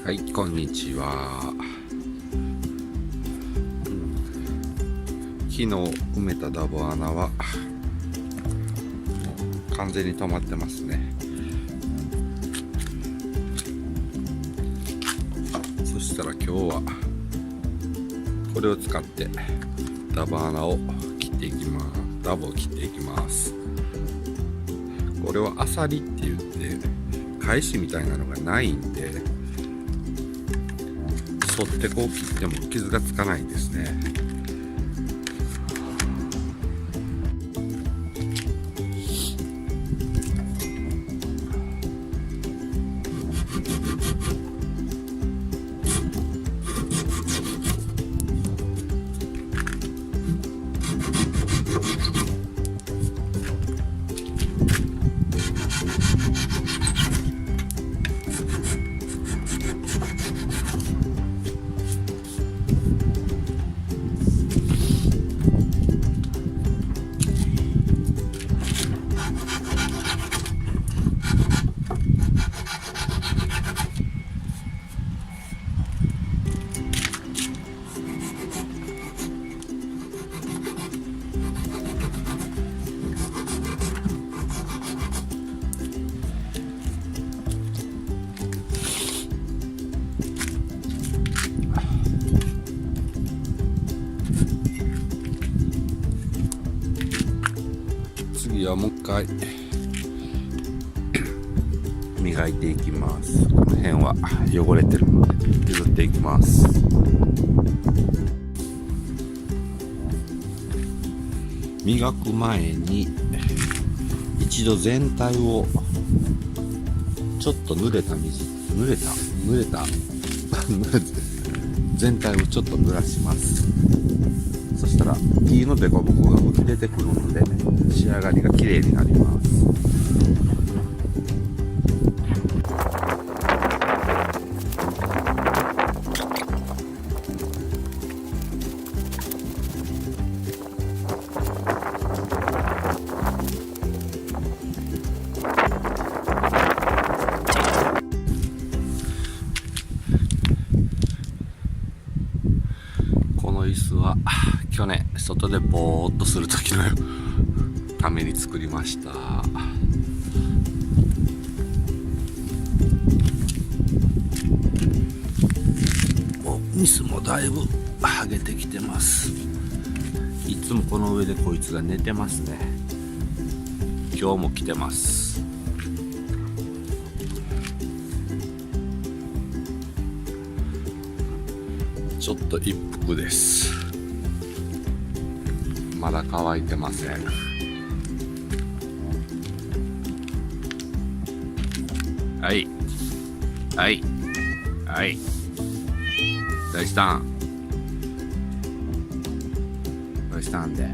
はい、こんにちは。昨日埋めたダボ穴はもう完全に止まってますね。そしたら今日はこれを使ってダボ穴を切っていきます。ダボを切っていきます。これはアサリって言って返しみたいなのがないんで、沿ってこう切っても傷がつかないんですね。次はもう一回磨いていきます。この辺は汚れてるので削っていきます。磨く前に一度全体をちょっと濡れた全体をちょっと濡らします。そしたら木のデコボコが浮き出てくるので仕上がりが綺麗になります。この椅子は去年外でぼーっとする時のために作りました。ニスもだいぶ剥げてきてます。いつもこの上でこいつが寝てますね。今日も来てます。ちょっと一服です。まだ乾いてません。はいはいはい、どうしたんどうしたんで、ど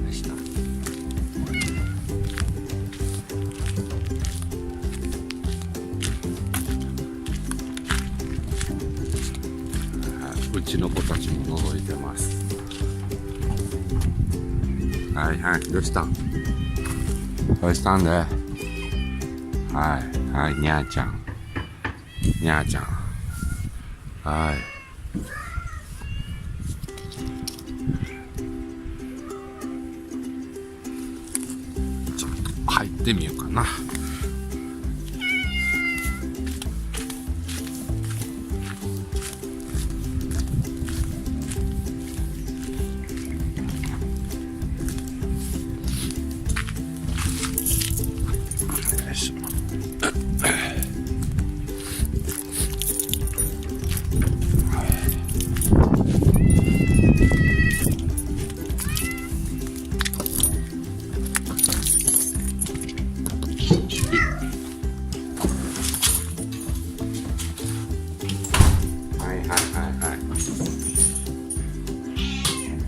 うしたん。うちの子たちも覗いてます。はいはい、どうしたんどうしたんで、はいはい、にゃーちゃんにゃーちゃん、はい、ちょっと入ってみようかな。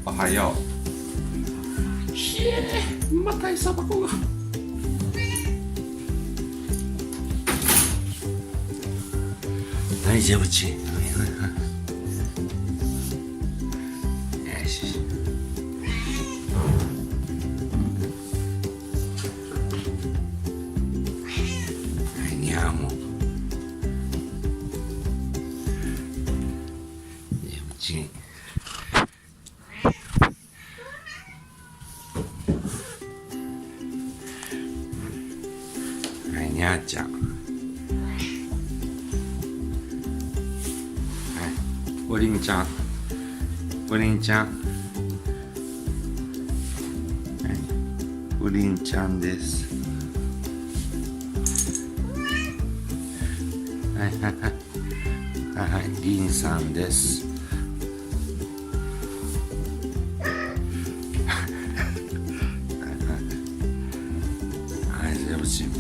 おはよう。ひえ、また餌箱が。大丈夫ち。よし。にゃーちゃん、はい、おりんちゃん、おりんちゃん、はい、おりんちゃんです。はいはいはいはい、りんさんです。はい、ゼロチーム。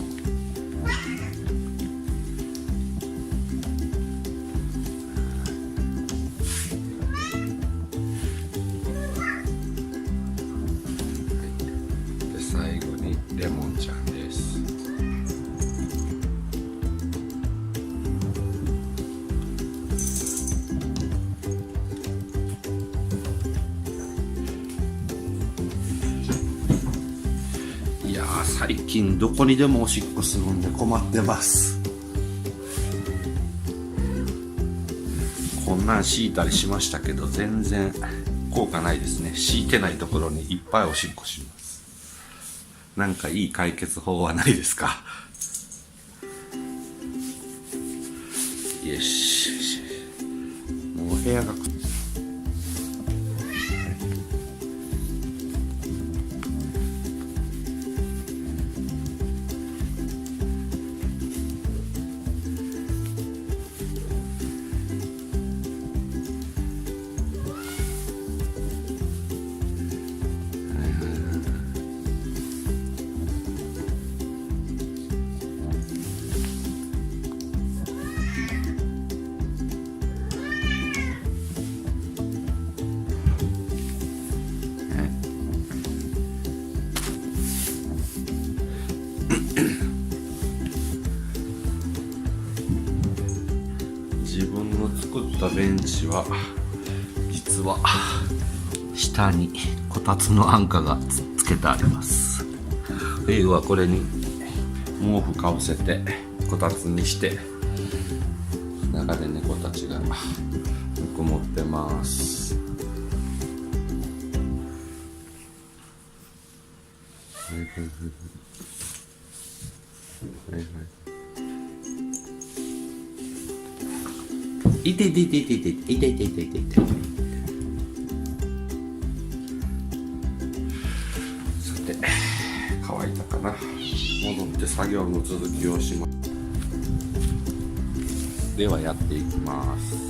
で、最後にレモンちゃんです。最近どこにでもおしっこするんで困ってます。こんなん敷いたりしましたけど全然効果ないですね。敷いてないところにいっぱいおしっこします。なんかいい解決法はないですか？よし、もう部屋が自分の作ったベンチは実は下にこたつの安価がつけてあります。冬はこれに毛布かぶせてこたつにして中で猫たちがぬくもってます。いていていていていていていていていていていて。さて、乾いたかな。戻って作業の続きをします。ではやっていきます。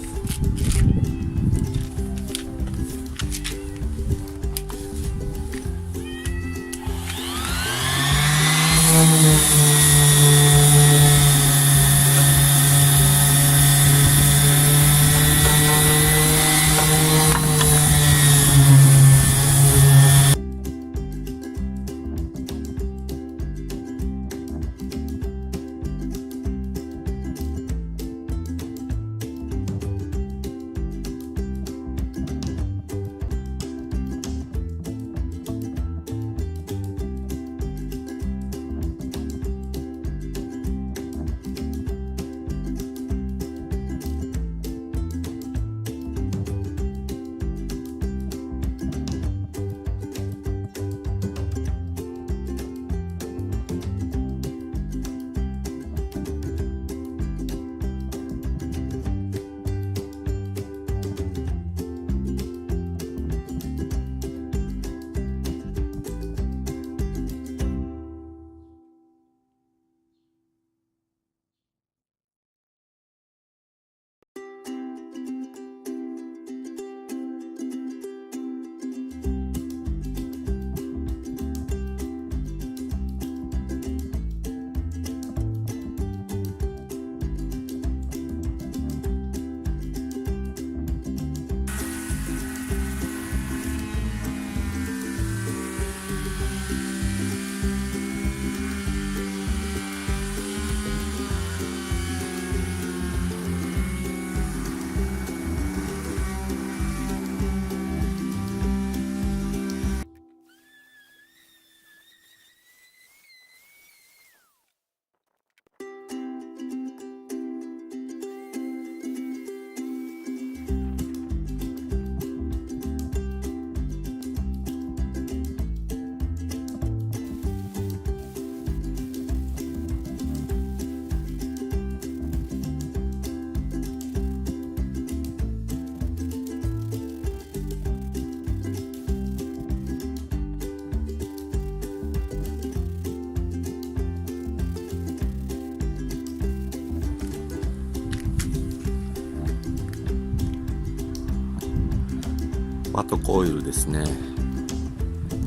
ワトコオイルですね。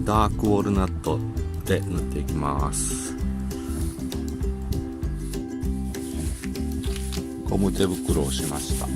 ダークウォルナットで塗っていきます。ゴム手袋をしました。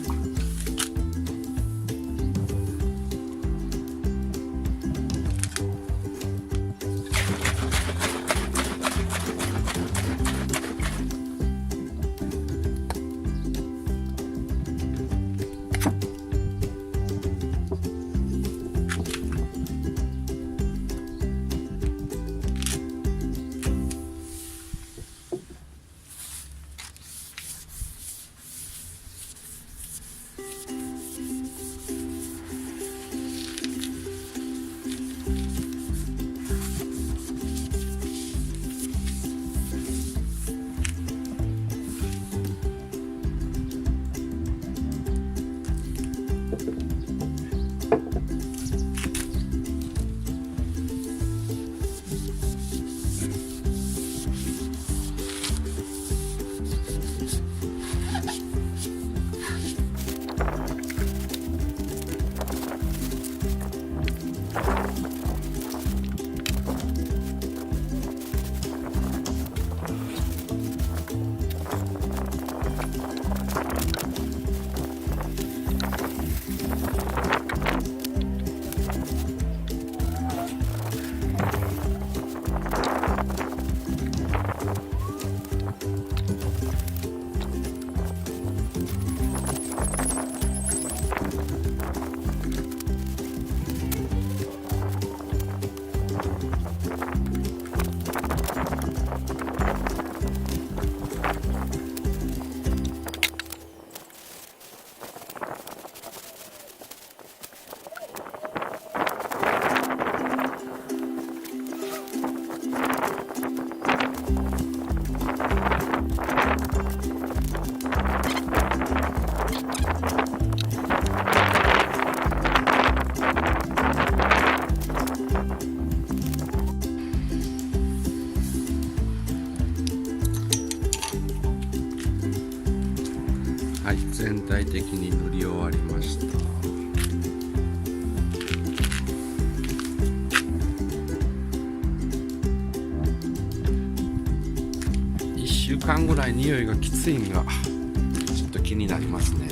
はい、全体的に塗り終わりました。1週間ぐらい匂いがきついんがちょっと気になりますね。